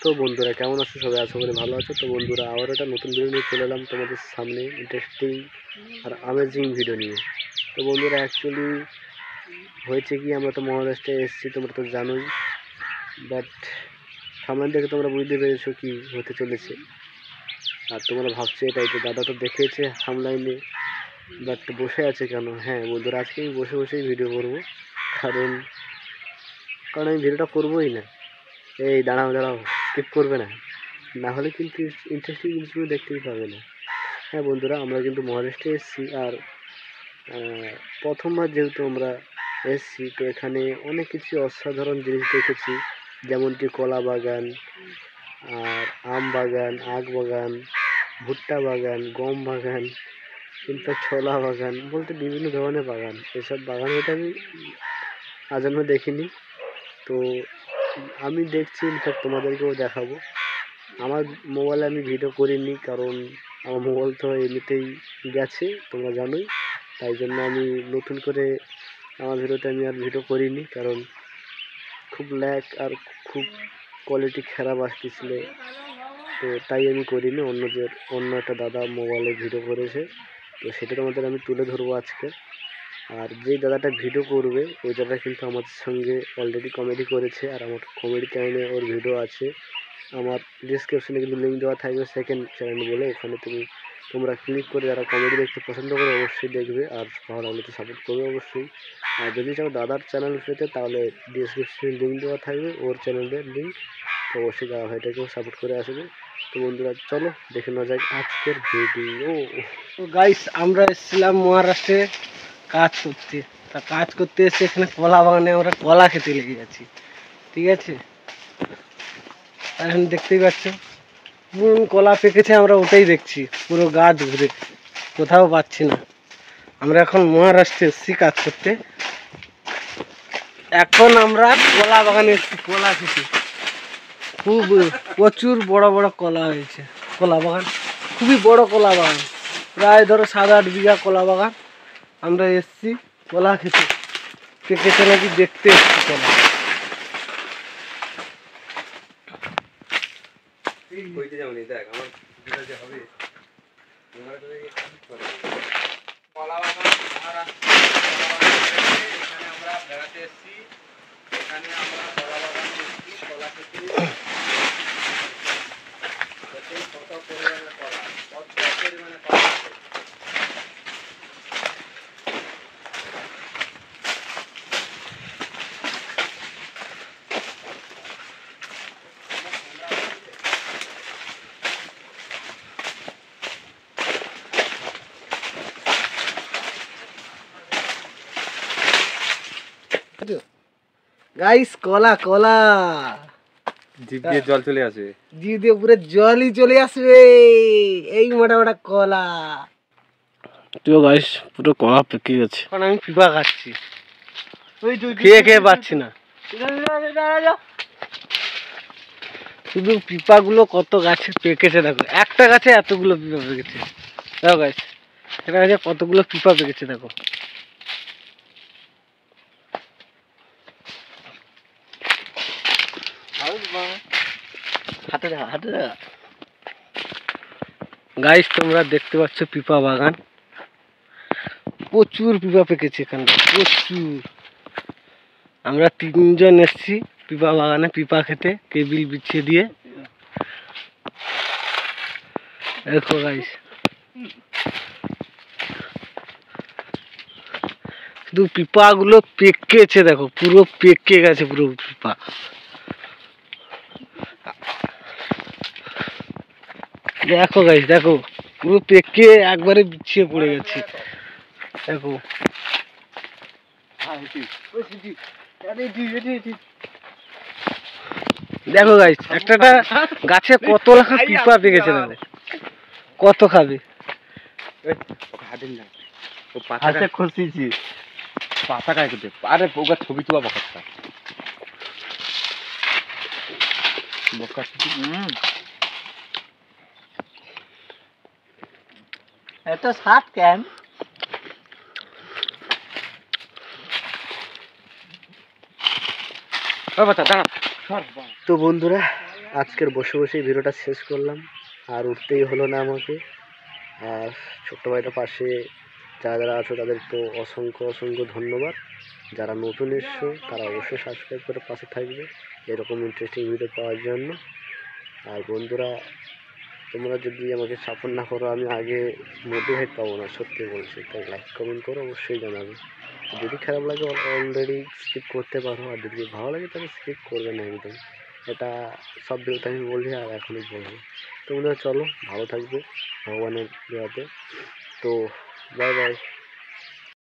তো বন্ধুরা কেমন আছো সবাই? আশা করি ভালো আছো। তো বন্ধুরা আবার একটা নতুন ভিডিও নিয়ে চলে এলাম তোমাদের সামনে, ইন্টারেস্টিং আর আমেজিং ভিডিও নিয়ে। তো বন্ধুরা অ্যাকচুয়ালি হয়েছে কি, আমরা তো মহারাষ্ট্রে এসেছি, তোমরা তো জানোই। বাট সামনে দেখে তোমরা বুঝতে পেরেছো কি হতে চলেছে। আর তোমরা ভাবছো এটাই তো, দাদা তো দেখেছে সামলাইনে, বাট বসে আছে কেন? হ্যাঁ বন্ধুরা, আজকে আমি বসে বসেই ভিডিও করবো, কারণ কারণ আমি ভিডিওটা করবোই না। এই দাঁড়াও দাঁড়াও, স্কিপ করবে না, না হলে কিন্তু ইন্টারেস্টিং জিনিসগুলো দেখতেই পাবে না। হ্যাঁ বন্ধুরা, আমরা কিন্তু মহারাষ্ট্রে এসেছি, আর প্রথমবার যেহেতু আমরা এসেছি, তো এখানে অনেক কিছু অসাধারণ জিনিস দেখেছি, যেমনটি কলা বাগান, আর আম বাগান, আখ বাগান, ভুট্টা বাগান, গম বাগান, কিন্তু ছোলা বাগান, বলতে বিভিন্ন ধরনের বাগান। এসব বাগান হয়তো আমি আজন্ম দেখিনি। তো আমি দেখছি, ইনফ্যাক্ট তোমাদেরকেও দেখাবো। আমার মোবাইলে আমি ভিডিও করিনি, কারণ আমার মোবাইল তো এমনিতেই গেছে, তোমরা জানোই। তাই জন্য আমি নতুন করে আমার ভিডিওতে আমি আর ভিডিও করিনি, কারণ খুব ল্যাগ আর খুব কোয়ালিটি খারাপ আসতেছিল। তো তাই আমি করিনি, অন্য একটা দাদা মোবাইলে ভিডিও করেছে, তো সেটা তোমাদের আমি তুলে ধরবো আজকে। আর যেই দাদাটা ভিডিও করবে ওই দাদা কিন্তু আমার সঙ্গে অলরেডি কমেডি করেছে, আর আমার কমেডি চ্যানেলে ওর ভিডিও আছে। আমার ডিসক্রিপশনে কিন্তু লিঙ্ক দেওয়া থাকবে, সেকেন্ড চ্যানেল বলে, ওখানে তোমরা ক্লিক করে যারা কমেডি দেখতে পছন্দ করো অবশ্যই দেখবে, আর ভালো লাগলে তো সাপোর্ট করবে অবশ্যই। আর যদি চাও দাদার চ্যানেল পেতে, তাহলে ডিসক্রিপশনে লিঙ্ক দেওয়া থাকবে ওর চ্যানেলের লিঙ্ক, তো অবশ্যই দাদা ভাইটাকেও সাপোর্ট করে আসবে। তো বন্ধুরা চলো দেখে নেওয়া যাক আজকের ভিডিও। তো গাইস, আমরা এসেছিলাম মহারাষ্ট্রে কাজ করতে। তা কাজ করতে এসে এখানে কলা বাগানে আমরা কলা খেতে লেগে যাচ্ছি, ঠিক আছে? এখন দেখতেই পাচ্ছ কলা পেকেছে, আমরা ওটাই দেখছি, পুরো গাছ ঘুরে কোথাও পাচ্ছি না। আমরা এখন মহারাষ্ট্রে এসেছি কাজ করতে। এখন আমরা কলা বাগানে এসেছি কলা খেতে। খুব প্রচুর বড় বড় কলা হয়েছে। কলা বাগান খুবই বড় কলা বাগান, প্রায় ধরো 7-8 বিঘা কলা বাগান। আমরা এসেছি কলা খেতে, পেকেছে নাকি দেখতে এসেছি কলা। কলা বাগান মহারাষ্ট্র এখানে আমরা বেড়াতে এসেছি। এখানে আমরা কলা বাগানে এসেছি কলা খেতে। কত পরিমাণে কলা, কত পরিমাণে কলা। গাইস কলা কলা, জিভ দিয়ে জল চলে আসে, জিভ দিয়ে পুরো জলই চলে আসবে, এই মোটা মোটা কলা। তো গাইস পুরো কলা পেকে গেছে। এখন আমি পিপা খাচ্ছি, খেয়ে খেয়ে পাচ্ছি না। শুধু পিপাগুলো কত গাছে পেকেছে দেখো, একটা গাছে এতগুলো পিপা পেকেছে। দেখো গাইস, এটা গাছে কতগুলো পিপা পেকেছে দেখো। গাইস তোমরা দেখতে পাচ্ছ পিপা বাগান, প্রচুর পিপা পেকেছে এখানে, প্রচুর। আমরা 3 জন এসেছি পিপা বাগানে পিপা খেতে, কেবিল বিছিয়ে দিয়ে। দেখো গাইস, শুধু পিপা গুলো পেকেছে দেখো, পুরো পেকে গেছে পুরো পিপা। দেখো গাইস, দেখো পুরো পেকে একবারে বিছিয়ে পড়ে গেছে। দেখো দেখো গাইস, একটা গাছে কত লাখা পিপা পেকেছে দেখো, কত খাবে। পাতা খসিছি, পাতা কাই করতে আরে ওগা ছবি তোলা বকাটা এত স্বাদ কেন? তো বন্ধুরা আজকের বসে বসেই ভিডিওটা শেষ করলাম, আর উঠতেই হলো না আমাকে। আর ছোট্ট ভাইটার পাশে যারা যারা আছো তাদের তো অসংখ্য অসংখ্য ধন্যবাদ। যারা নতুন এসছো তারা অবশ্যই সাবস্ক্রাইব করে পাশে থাকবে এরকম ইন্টারেস্টিং ভিডিও পাওয়ার জন্য। আর বন্ধুরা, তোমরা যদি আমাকে সাপোর্ট না করো আমি আগে মোটিভেট পাবো না, সত্যি বলছি। তাই লাইক কমেন্ট করো, অবশ্যই জানাবে। যদি খারাপ লাগে অলরেডি স্কিপ করতে পারো, আর যদি ভালো লাগে তাহলে স্কিপ করবে না একদম। এটা সব ভিডিওতে আমি বলি আর এখনই বলবো। তোমরা চলো, ভালো থাকবে ভগবানের দয়াতে। তো বাই বাই।